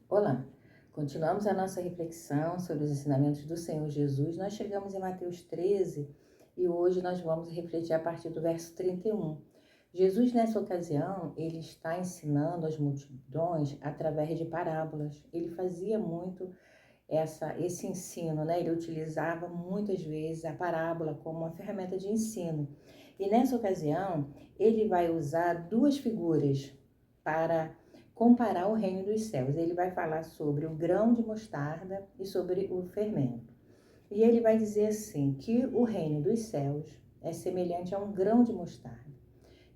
Olá, continuamos a nossa reflexão sobre os ensinamentos do Senhor Jesus. Nós chegamos em Mateus 13 e hoje nós vamos refletir a partir do verso 31. Jesus, nessa ocasião, ele está ensinando as multidões através de parábolas. Ele fazia muito esse ensino, né? Ele utilizava muitas vezes a parábola como uma ferramenta de ensino. E nessa ocasião, ele vai usar duas figuras para comparar o reino dos céus. Ele vai falar sobre o grão de mostarda e sobre o fermento. E ele vai dizer assim, que o reino dos céus é semelhante a um grão de mostarda,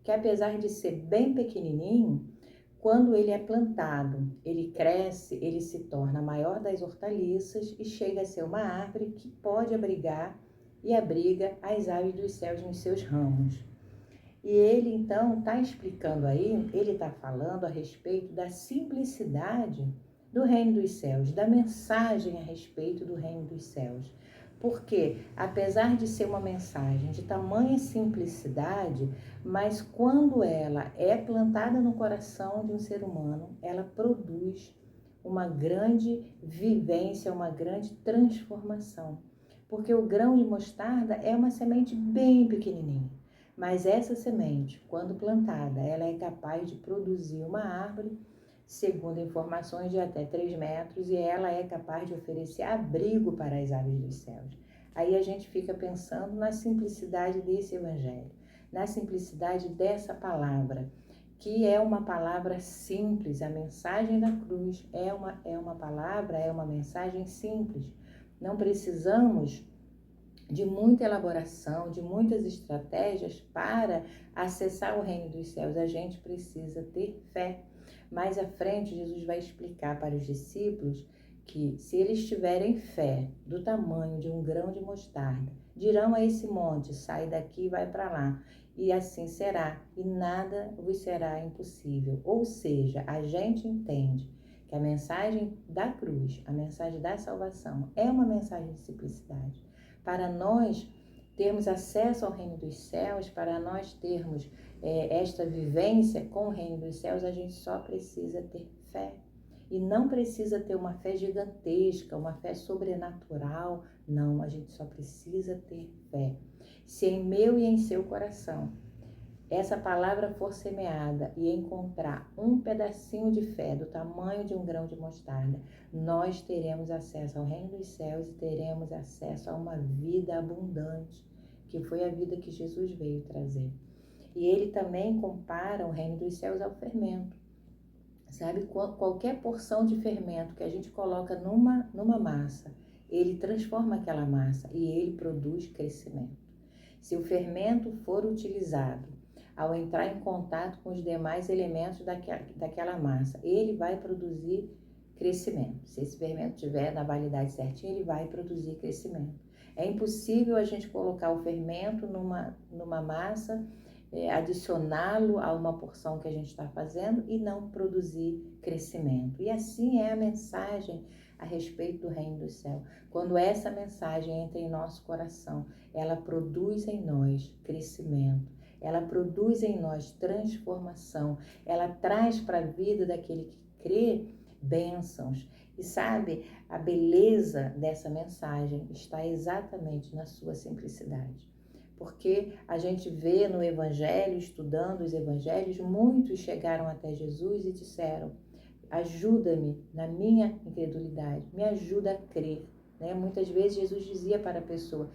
que apesar de ser bem pequenininho, quando ele é plantado, ele cresce, ele se torna a maior das hortaliças e chega a ser uma árvore que pode abrigar e abriga as aves dos céus nos seus ramos. E ele então está explicando aí, ele está falando a respeito da simplicidade do reino dos céus, da mensagem a respeito do reino dos céus. Porque, apesar de ser uma mensagem de tamanha simplicidade, mas quando ela é plantada no coração de um ser humano, ela produz uma grande vivência, uma grande transformação. Porque o grão de mostarda é uma semente bem pequenininha. Mas essa semente, quando plantada, ela é capaz de produzir uma árvore, segundo informações, de até 3 metros, e ela é capaz de oferecer abrigo para as aves dos céus. Aí a gente fica pensando na simplicidade desse evangelho, na simplicidade dessa palavra, que é uma palavra simples. A mensagem da cruz é uma palavra, é uma mensagem simples. Não precisamos de muita elaboração, de muitas estratégias para acessar o reino dos céus. A gente precisa ter fé. Mais à frente, Jesus vai explicar para os discípulos que se eles tiverem fé do tamanho de um grão de mostarda, dirão a esse monte, sai daqui e vai para lá. E assim será, e nada vos será impossível. Ou seja, a gente entende que a mensagem da cruz, a mensagem da salvação, é uma mensagem de simplicidade. Para nós termos acesso ao reino dos céus, para nós termos esta vivência com o reino dos céus, a gente só precisa ter fé. E não precisa ter uma fé gigantesca, uma fé sobrenatural. Não, a gente só precisa ter fé. Se em meu e em seu coração essa palavra for semeada e encontrar um pedacinho de fé do tamanho de um grão de mostarda, nós teremos acesso ao reino dos céus e teremos acesso a uma vida abundante, que foi a vida que Jesus veio trazer. E ele também compara o reino dos céus ao fermento. Sabe, qualquer porção de fermento que a gente coloca numa massa, ele transforma aquela massa e ele produz crescimento. Se o fermento for utilizado ao entrar em contato com os demais elementos daquela massa, ele vai produzir crescimento. Se esse fermento estiver na validade certinha, ele vai produzir crescimento. É impossível a gente colocar o fermento numa massa, adicioná-lo a uma porção que a gente está fazendo e não produzir crescimento. E assim é a mensagem a respeito do reino do céu. Quando essa mensagem entra em nosso coração, ela produz em nós crescimento, ela produz em nós transformação, ela traz para a vida daquele que crê bênçãos. E sabe, a beleza dessa mensagem está exatamente na sua simplicidade. Porque a gente vê no Evangelho, estudando os Evangelhos, muitos chegaram até Jesus e disseram: ajuda-me na minha incredulidade, me ajuda a crer. Né? Muitas vezes Jesus dizia para a pessoa: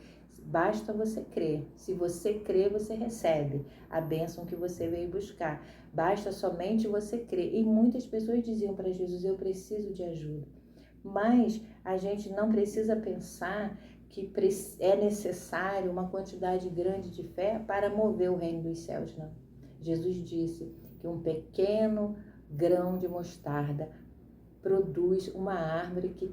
basta você crer. Se você crer, você recebe a bênção que você veio buscar. Basta somente você crer. E muitas pessoas diziam para Jesus: eu preciso de ajuda. Mas a gente não precisa pensar que é necessário uma quantidade grande de fé para mover o reino dos céus, não. Jesus disse que um pequeno grão de mostarda produz uma árvore que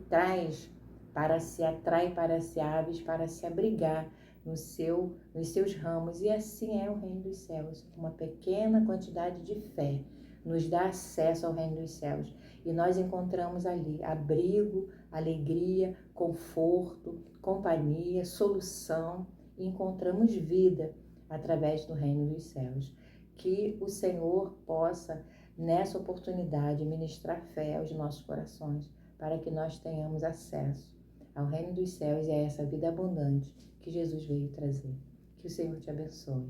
atrai para si aves, para se abrigar nos seus ramos. E assim é o reino dos céus. Uma pequena quantidade de fé nos dá acesso ao reino dos céus. E nós encontramos ali abrigo, alegria, conforto, companhia, solução. E encontramos vida através do reino dos céus. Que o Senhor possa nessa oportunidade, ministrar fé aos nossos corações, para que nós tenhamos acesso ao reino dos céus e a essa vida abundante que Jesus veio trazer. Que o Senhor te abençoe.